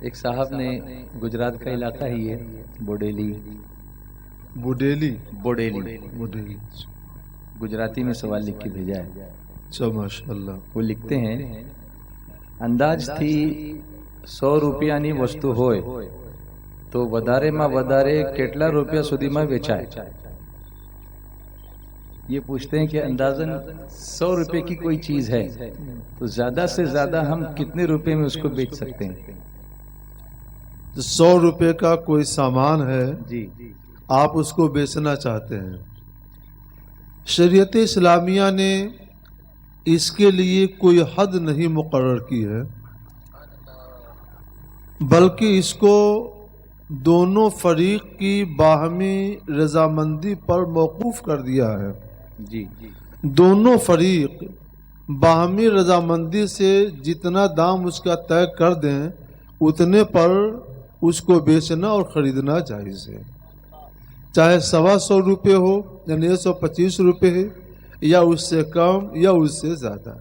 ایک صاحب نے گجرات کا علاقہ ہی ہے بوڈیلی گجراتی میں سوال لکھ کے بھیجا ہے. اچھا ماشاء اللہ. وہ لکھتے ہیں અંદાજ થી 100 રૂપિયાની વસ્તુ હોય તો વધારેમાં વધારે કેટલા રૂપિયા સુધીમાં વેચાય. یہ پوچھتے ہیں کہ اندازاً 100 روپے کی کوئی چیز ہے تو زیادہ سے زیادہ ہم کتنے روپے میں اس کو بیچ سکتے ہیں. 100 روپے کا کوئی سامان ہے جی آپ اس کو بیچنا چاہتے ہیں. شریعت اسلامیہ نے اس کے لیے کوئی حد نہیں مقرر کی ہے، بلکہ اس کو دونوں فریق کی باہمی رضامندی پر موقوف کر دیا ہے. جی دونوں فریق باہمی رضامندی سے جتنا دام اس کا طے کر دیں اتنے پر اس کو بیچنا اور خریدنا جائز ہے، چاہے 125 روپے ہو یعنی 125 روپے ہے یا اس سے کم یا اس سے زیادہ.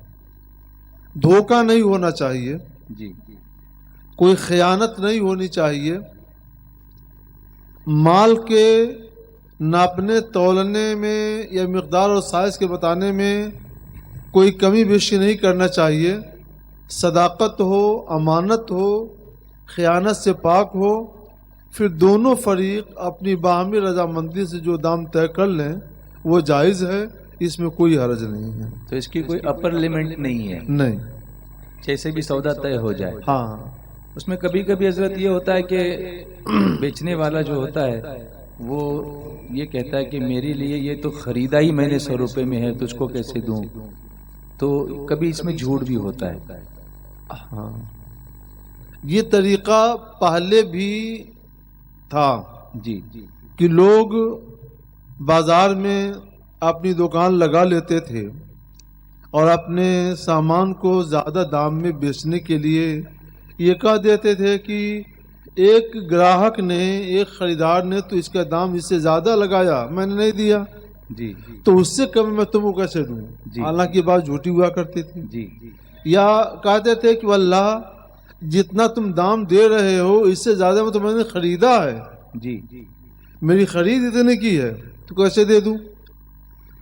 دھوکہ نہیں ہونا چاہیے، جی کوئی خیانت نہیں ہونی چاہیے، مال کے ناپنے تولنے میں یا مقدار اور سائز کے بتانے میں کوئی کمی بیشی نہیں کرنا چاہیے. صداقت ہو، امانت ہو، خیانت سے پاک ہو، پھر دونوں فریق اپنی باہمی رضامندی سے جو دام طے کر لیں وہ جائز ہے، اس میں کوئی حرج نہیں ہے. تو اس کی کوئی اپر لیمٹ نہیں ہے، نہیں، جیسے بھی سودا طے ہو جائے. ہاں اس میں کبھی کبھی حضرت یہ ہوتا ہے کہ بیچنے والا جو ہوتا ہے وہ یہ کہتا ہے کہ میرے لیے یہ تو خریدا ہی میں نے 100 روپے میں ہے تو اس کو کیسے دوں. تو کبھی اس میں جھوٹ بھی ہوتا ہے. ہاں یہ طریقہ پہلے بھی تھا جی کہ لوگ بازار میں اپنی دکان لگا لیتے تھے اور اپنے سامان کو زیادہ دام میں بیچنے کے لیے یہ کہہ دیتے تھے کہ ایک گراہک نے، ایک خریدار نے تو اس کا دام اس سے زیادہ لگایا، میں نے نہیں دیا جی تو اس سے کم میں تم کو کیسے دوں. جی. حالانکہ بات جھوٹی ہوا کرتی تھی. جی یا کہتے تھے کہ واللہ جتنا تم دام دے رہے ہو اس سے زیادہ میں تو میں نے خریدا ہے، جی میری خرید اتنے کی ہے تو کیسے دے دوں.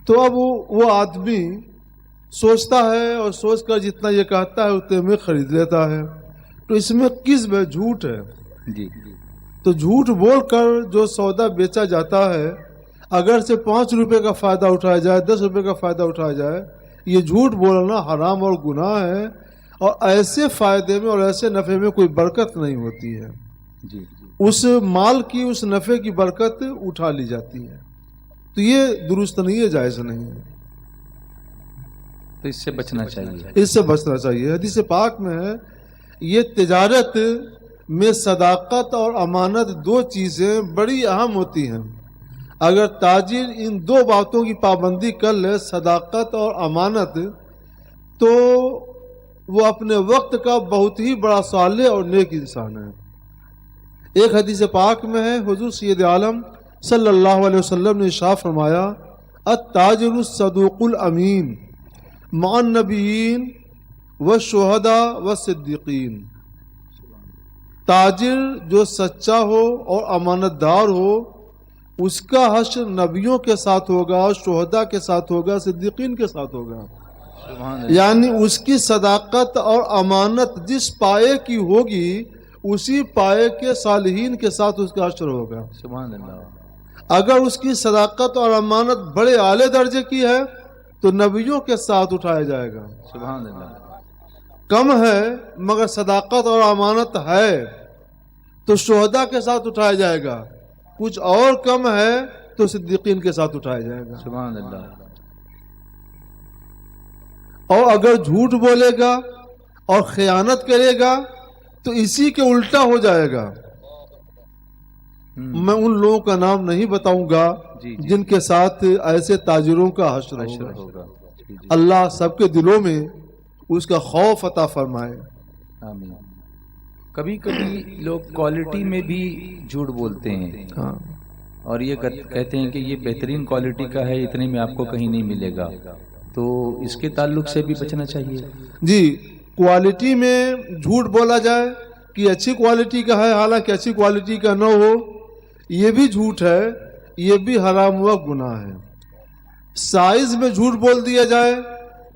تو اب وہ آدمی سوچتا ہے اور سوچ کر جتنا یہ کہتا ہے اتنے میں خرید لیتا ہے. تو اس میں کذب ہے، جھوٹ ہے. جی تو جھوٹ بول کر جو سودا بیچا جاتا ہے اگر سے 5 روپے کا فائدہ اٹھایا جائے، 10 روپے کا فائدہ اٹھایا جائے، یہ جھوٹ بولنا حرام اور گناہ ہے، اور ایسے فائدے میں اور ایسے نفع میں کوئی برکت نہیں ہوتی ہے. جی اس مال کی، اس نفع کی برکت اٹھا لی جاتی ہے. تو یہ درست نہیں ہے، جائز نہیں ہے. تو اس سے بچنا چاہیے. اس سے بچنا چاہیے. حدیث پاک میں ہے یہ تجارت میں صداقت اور امانت 2 چیزیں بڑی اہم ہوتی ہیں. اگر تاجر ان 2 باتوں کی پابندی کر لے، صداقت اور امانت، تو وہ اپنے وقت کا بہت ہی بڑا صالح اور نیک انسان ہے. ایک حدیث پاک میں ہے حضور سید عالم صلی اللہ علیہ وسلم نے ارشاد فرمایا التاجر الصدوق الامین مع النبیین والشہداء والصدیقین. تاجر جو سچا ہو اور امانت دار ہو اس کا حشر نبیوں کے ساتھ ہوگا، شہداء کے ساتھ ہوگا، صدیقین کے ساتھ ہوگا. یعنی اس کی صداقت اور امانت جس پائے کی ہوگی اسی پائے کے صالحین کے ساتھ اس کا حشر ہوگا. سبحان اللہ. اگر اس کی صداقت اور امانت بڑے اعلی درجے کی ہے تو نبیوں کے ساتھ اٹھایا جائے گا. سبحان اللہ. کم ہے مگر صداقت اور امانت ہے تو شہداء کے ساتھ اٹھایا جائے گا. کچھ اور کم ہے تو صدیقین کے ساتھ اٹھایا جائے گا. سبحان اللہ. اور اگر جھوٹ بولے گا اور خیانت کرے گا تو اسی کے الٹا ہو جائے گا. میں ان لوگوں کا نام نہیں بتاؤں گا جن کے ساتھ ایسے تاجروں کا حشر ہوگا. اللہ سب کے دلوں میں اس کا خوف عطا فرمائے. آمین. کبھی کبھی لوگ کوالٹی میں بھی جھوٹ بولتے ہیں اور یہ کہتے ہیں کہ یہ بہترین کوالٹی کا ہے، اتنے میں آپ کو کہیں نہیں ملے گا. تو اس کے تعلق سے بھی بچنا چاہیے. جی، کوالٹی میں جھوٹ بولا جائے کہ اچھی کوالٹی کا ہے حالانکہ اچھی کوالٹی کا نہ ہو، یہ بھی جھوٹ ہے، یہ بھی حرام ہوا گناہ ہے۔ سائز میں جھوٹ بول دیا جائے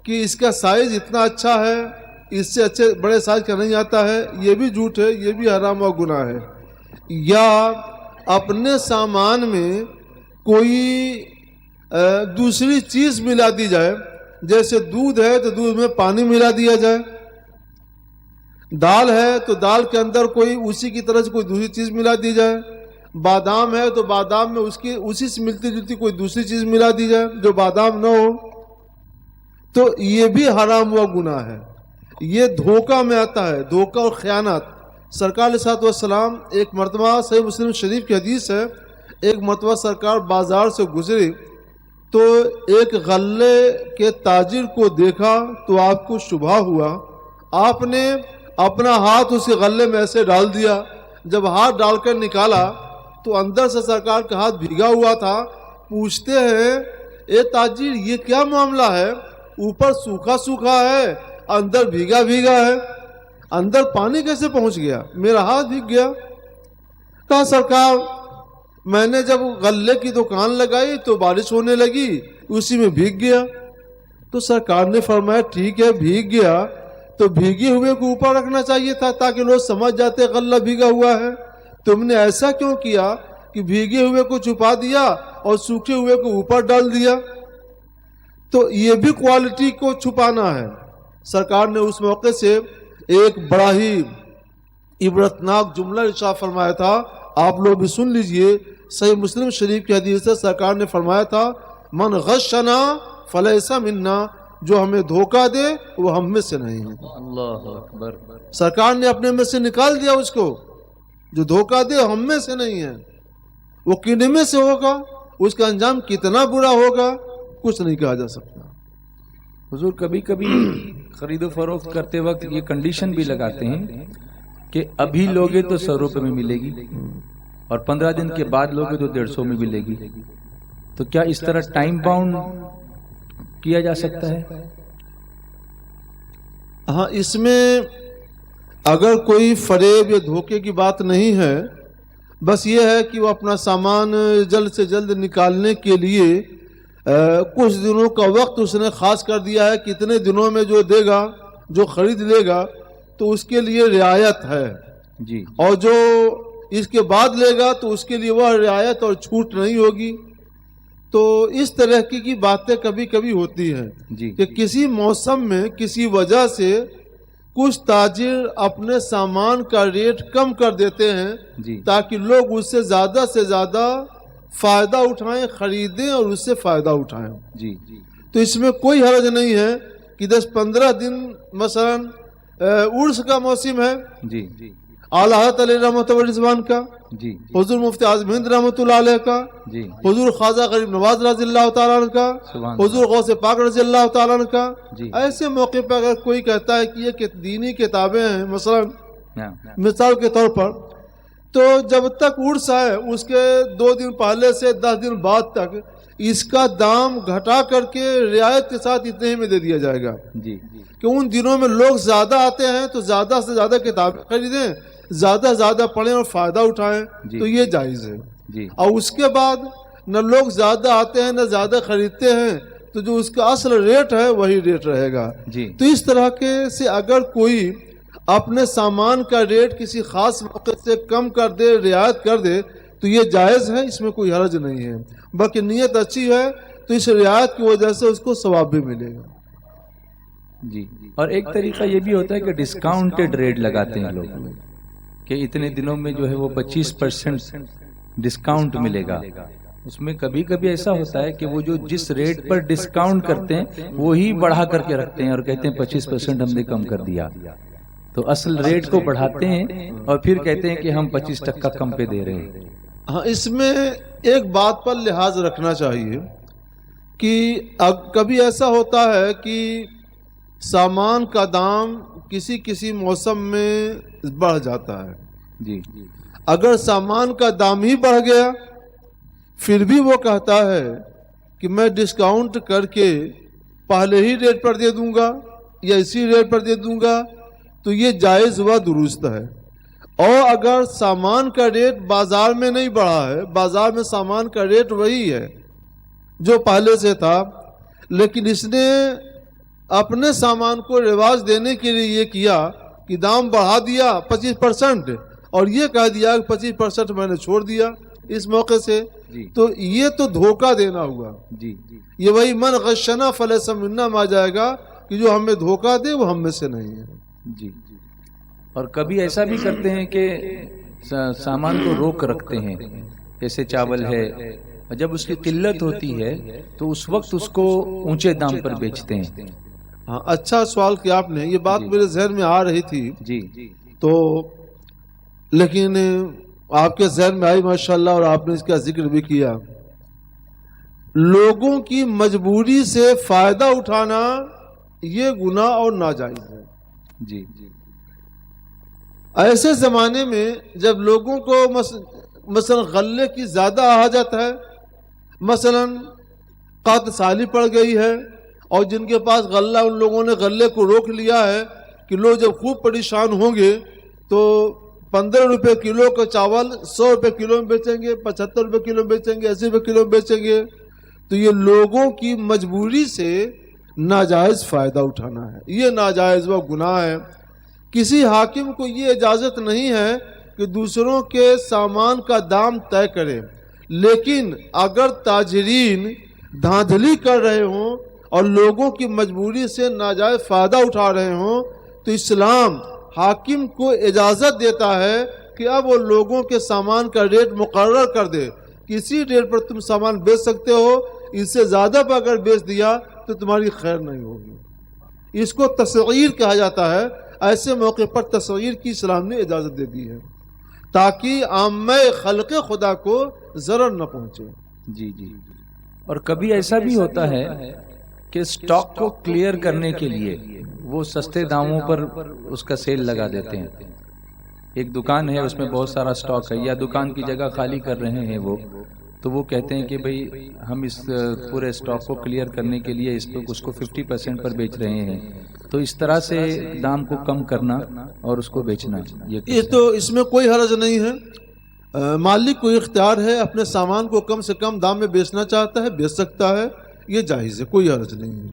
کہ اس کا سائز اتنا اچھا ہے، اس سے اچھے بڑے سائز کا نہیں آتا ہے، یہ بھی جھوٹ ہے، یہ بھی حرام ہوا گناہ ہے۔ یا اپنے سامان میں کوئی دوسری چیز ملا دی جائے، جیسے دودھ ہے تو دودھ میں پانی ملا دیا جائے، دال ہے تو دال کے اندر کوئی اسی کی طرح سے کوئی دوسری چیز ملا دی جائے، بادام ہے تو بادام میں اسی سے ملتی جلتی کوئی دوسری چیز ملا دی جائے جو بادام نہ ہو، تو یہ بھی حرام ہوا گناہ ہے۔ یہ دھوکہ میں آتا ہے، دھوکہ اور خیانت۔ سرکار علیہ الصلوۃ والسلام ایک مرتبہ، صحیح مسلم شریف کی حدیث ہے، ایک مرتبہ سرکار بازار سے گزری تو ایک غلے کے تاجر کو دیکھا تو آپ کو شبہ ہوا، آپ نے اپنا ہاتھ اس کے غلے میں ایسے ڈال دیا، جب ہاتھ ڈال کر نکالا تو اندر سے سرکار کا ہاتھ بھیگا ہوا تھا۔ پوچھتے ہیں اے تاجر یہ کیا معاملہ ہے، اوپر سوکھا سوکھا ہے اندر بھیگا بھیگا ہے، اندر پانی کیسے پہنچ گیا، میرا ہاتھ بھیگ گیا۔ کہا سرکار میں نے جب غلے کی دکان لگائی تو بارش ہونے لگی، اسی میں بھیگ گیا۔ تو سرکار نے فرمایا ٹھیک ہے بھیگ گیا تو بھیگے ہوئے کو اوپر رکھنا چاہیے تھا تاکہ لوگ سمجھ جاتے غلہ بھیگا ہوا ہے، تم نے ایسا کیوں کیا کہ بھیگے ہوئے کو چھپا دیا اور سوکھے ہوئے کو اوپر ڈال دیا؟ تو یہ بھی کوالٹی کو چھپانا ہے۔ سرکار نے اس موقع سے ایک بڑا ہی عبرتناک جملہ ارشاد فرمایا تھا، آپ لوگ بھی سن لیجئے، صحیح مسلم شریف کی حدیث سے سرکار نے فرمایا تھا من غشنا فلیس منا، جو ہمیں دھوکہ دے وہ ہم میں سے نہیں ہے۔ اللہ اکبر۔ سرکار نے اپنے میں سے نکال دیا اس کو، جو دھوکہ دے ہم میں سے نہیں ہے، وہ کن میں سے ہوگا، اس کا انجام کتنا برا ہوگا کچھ نہیں کہا جا سکتا۔ حضور کبھی کبھی خرید و فروخت کرتے وقت یہ کنڈیشن بھی لگاتے ہیں کہ ابھی لوگے تو 100 روپے میں ملے گی اور 15 دن کے بعد لوگے تو 150 میں ملے گی، تو کیا اس طرح ٹائم باؤنڈ کیا جا سکتا ہے؟ ہاں، اس میں اگر کوئی فریب یا دھوکے کی بات نہیں ہے، بس یہ ہے کہ وہ اپنا سامان جلد سے جلد نکالنے کے لیے کچھ دنوں کا وقت اس نے خاص کر دیا ہے، کتنے دنوں میں جو دے گا، جو خرید لے گا تو اس کے لیے رعایت ہے جی، اور جو اس کے بعد لے گا تو اس کے لیے وہ رعایت اور چھوٹ نہیں ہوگی۔ تو اس طرح کی باتیں کبھی کبھی ہوتی ہیں جی کہ کسی موسم میں کسی وجہ سے کچھ تاجر اپنے سامان کا ریٹ کم کر دیتے ہیں جی تاکہ لوگ اس سے زیادہ فائدہ اٹھائیں، خریدیں اور اس سے فائدہ اٹھائیں۔ جی تو اس میں کوئی حرج نہیں ہے کہ 10-15 دن مثلا عرس کا موسم ہے، جی اعلیٰ حضرت علیہ رحمۃ اللہ رضوان کا، جی حضور مفتی اعظم ہند رحمۃ اللہ علیہ کا، جی حضور خواجہ غریب نواز رضی اللہ تعالیٰ عنہ کا، سبحان حضور غوث پاک رضی اللہ تعالیٰ عنہ کا۔ جی ایسے موقع پر اگر کوئی کہتا ہے کہ یہ دینی کتابیں ہیں مثلا ہاں، مثال کے طور پر، تو جب تک عرس ہے اس کے 2 دن پہلے سے 10 دن بعد تک اس کا دام گھٹا کر کے رعایت کے ساتھ اتنے ہی میں دے دیا جائے گا جی کہ ان دنوں میں لوگ زیادہ آتے ہیں تو زیادہ سے زیادہ کتابیں خریدیں، زیادہ سے زیادہ پڑھیں اور فائدہ اٹھائیں، جی تو یہ جائز ہے۔ جی اور اس کے بعد نہ لوگ زیادہ آتے ہیں نہ زیادہ خریدتے ہیں تو جو اس کا اصل ریٹ ہے وہی ریٹ رہے گا۔ جی تو اس طرح کے سے اگر کوئی اپنے سامان کا ریٹ کسی خاص موقع سے کم کر دے، رعایت کر دے، تو یہ جائز ہے، اس میں کوئی حرج نہیں ہے، بلکہ نیت اچھی ہے تو اس رعایت کی وجہ سے اس کو ثواب بھی ملے گا۔ جی اور ایک طریقہ یہ بھی ہوتا ہے کہ ڈسکاؤنٹڈ ریٹ لگاتے ہیں لوگ کہ اتنے دنوں میں جو ہے وہ 25% ڈسکاؤنٹ ملے گا۔ اس میں کبھی کبھی ایسا ہوتا ہے کہ وہ جو جس ریٹ پر ڈسکاؤنٹ کرتے ہیں وہی بڑھا کر کے رکھتے ہیں اور کہتے ہیں 25% ہم نے کم کر دیا، تو اصل ریٹ کو بڑھاتے ہیں اور پھر کہتے ہیں کہ ہم 25% کم پہ دے رہے ہیں۔ ہاں، اس میں ایک بات پر لحاظ رکھنا چاہیے کہ کبھی ایسا ہوتا ہے کہ سامان کا دام کسی موسم میں بڑھ جاتا ہے۔ جی اگر سامان کا دام ہی بڑھ گیا پھر بھی وہ کہتا ہے کہ میں ڈسکاؤنٹ کر کے پہلے ہی ریٹ پر دے دوں گا یا اسی ریٹ پر دے دوں گا، تو یہ جائز و درست ہے۔ اور اگر سامان کا ریٹ بازار میں نہیں بڑھا ہے، بازار میں سامان کا ریٹ وہی ہے جو پہلے سے تھا، لیکن اس نے اپنے سامان کو رواج دینے کے لیے یہ کیا کہ دام بڑھا دیا 25%، اور یہ کہہ دیا کہ 25% میں نے چھوڑ دیا اس موقع سے، تو یہ تو دھوکہ دینا ہوا۔ یہ وہی من غشنا فلیس منا میں آ جائے گا کہ جو ہمیں دھوکہ دے وہ ہم میں سے نہیں ہے۔ جی، اور کبھی ایسا بھی کرتے ہیں کہ سامان کو روک رکھتے ہیں، جیسے چاول ہے، جب اس کی قلت ہوتی ہے تو اس وقت اس کو اونچے دام پر بیچتے ہیں۔ ہاں، اچھا سوال کیا آپ نے، یہ بات میرے ذہن میں آ رہی تھی جی، تو لیکن آپ کے ذہن میں آئی ماشاءاللہ، اور آپ نے اس کا ذکر بھی کیا۔ لوگوں کی مجبوری سے فائدہ اٹھانا یہ گناہ اور ناجائز ہے۔ جی، ایسے زمانے میں جب لوگوں کو مثلا غلے کی زیادہ حاجت ہے، مثلا قحط سالی پڑ گئی ہے، اور جن کے پاس غلہ ان لوگوں نے غلے کو روک لیا ہے کہ لوگ جب خوب پریشان ہوں گے تو 15 روپے کلو کا چاول 100 روپے کلو میں بیچیں گے، 75 روپے کلو میں بیچیں گے، 80 روپے کلو میں بیچیں گے، تو یہ لوگوں کی مجبوری سے ناجائز فائدہ اٹھانا ہے، یہ ناجائز و گناہ ہے۔ کسی حاکم کو یہ اجازت نہیں ہے کہ دوسروں کے سامان کا دام طے کرے، لیکن اگر تاجرین دھاندلی کر رہے ہوں اور لوگوں کی مجبوری سے ناجائز فائدہ اٹھا رہے ہوں تو اسلام حاکم کو اجازت دیتا ہے کہ اب وہ لوگوں کے سامان کا ریٹ مقرر کر دے، کسی ریٹ پر تم سامان بیچ سکتے ہو، اس سے زیادہ پر اگر بیچ دیا تو تمہاری خیر نہیں ہوگی۔ اس کو تسعیر کہا جاتا ہے۔ ایسے موقع پر تسعیر کی اسلام نے اجازت دے دی ہے تاکہ عامہ خلق خدا کو ضرر نہ پہنچے۔ جی، اور کبھی ایسا بھی ہوتا ہے کہ سٹاک کو کلیئر کرنے کے لیے وہ سستے داموں پر اس کا سیل لگا دیتے ہیں۔ ایک دکان ہے، اس میں بہت سارا سٹاک ہے، یا دکان کی جگہ خالی کر رہے ہیں وہ، تو وہ کہتے ہیں کہ بھئی ہم اس پورے سٹاک کو کلیئر کرنے کے لیے اس کو 50% پر بیچ رہے ہیں، تو اس طرح سے دام کو کم کرنا اور اس کو بیچنا، یہ تو اس میں کوئی حرج نہیں ہے۔ مالک کو اختیار ہے، اپنے سامان کو کم سے کم دام میں بیچنا چاہتا ہے بیچ سکتا ہے، یہ جائز ہے، کوئی حرج نہیں ہے۔